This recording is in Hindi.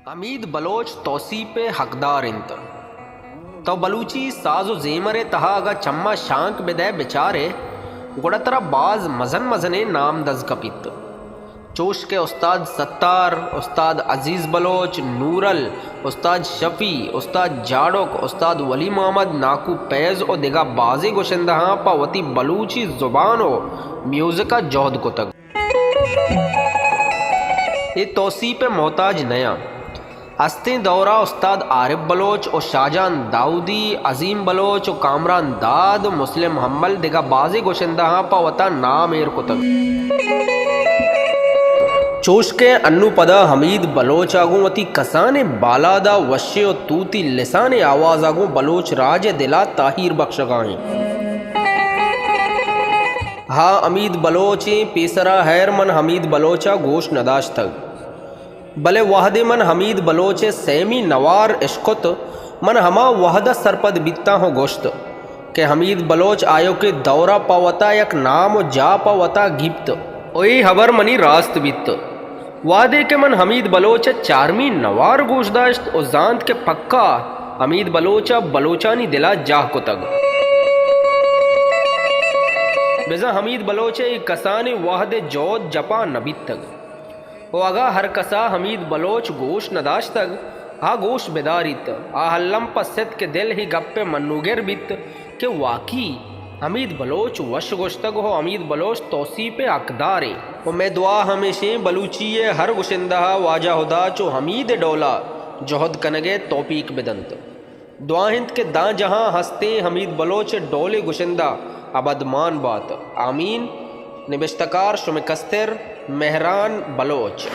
हमीद बलोच तौसीप हकदार इंत तो बलूची साजो जेमरे तहा अगा चम्मा शांक बिदे बेचारे गुड़तरा बाज मजन मजने नाम दज कपित चोश के उस्ताद सत्तार, उस्ताद अजीज़ बलोच, नूरल, उस्ताद शफ़ी, उस्ताद जाड़ोक, उस्ताद वली मोहम्मद नाकू पैज़ और दिगा बाज़े गोशंदहाँ पावती बलूची ज़ुबान और म्यूज़िका जोहद को तक ये तौसीप मोहताज नया हस्ते दौरा उस्ताद आरिफ बलोच और शाहजहान दाऊदी, अजीम बलोच और कामरान दाद, मुस्लिम हम्मल दिगा बाज़े गोशंदहाँ पावता नाम एर को तक चोश के अन्नु पदा हमीद बलोच आगू वती कसाने बालादा वश्य और तूती लिसाने आवाज आगू बलोच राज दिला ताहिर बख्शगाएं हा अमीद बलोचे पेसरा हैर मन हमीद बलोचा गोश नदाश तक भले वाहदे मन हमीद बलोचे सैमी नवार इश्कुत मन हमा वहदा सरपद बित्ता हो गोश्त के हमीद बलोच आयो के दौरा पावता यक नाम जा पावता गिप्त ओई हबर मनी रास्त बित्त वादे के मन हमीद बलोच चारमी नवार गोशदाश्त और जानत के पक्का हमीद बलोचा बलोचानी दिला जाह को तग बेजा हमीद बलोचे कसाने वाहदे जोद जपा नबीत तग ओ अगा हर कसा हमीद बलोच गोश नदाश तग हा गोश बेदारित आ हल्लम पस्सत के दिल ही गप्पे मन्नुगेर बित के वाकी हमीद बलोच वश गोश्तग हो हमीद बलोच तौसीप अकदारे वो मैं दुआ हमेशे बलूचिये हर गुशिंदा वाजा हुदा चो हमीद डोला जोहद कनगे तौपीक बेदंत दुआ हिंद के दां जहां हंसते हमीद बलोच डोले गुशिंदा अबदमान बात आमीन निबिश्तकार शुम कस्तिर मेहरान बलोच।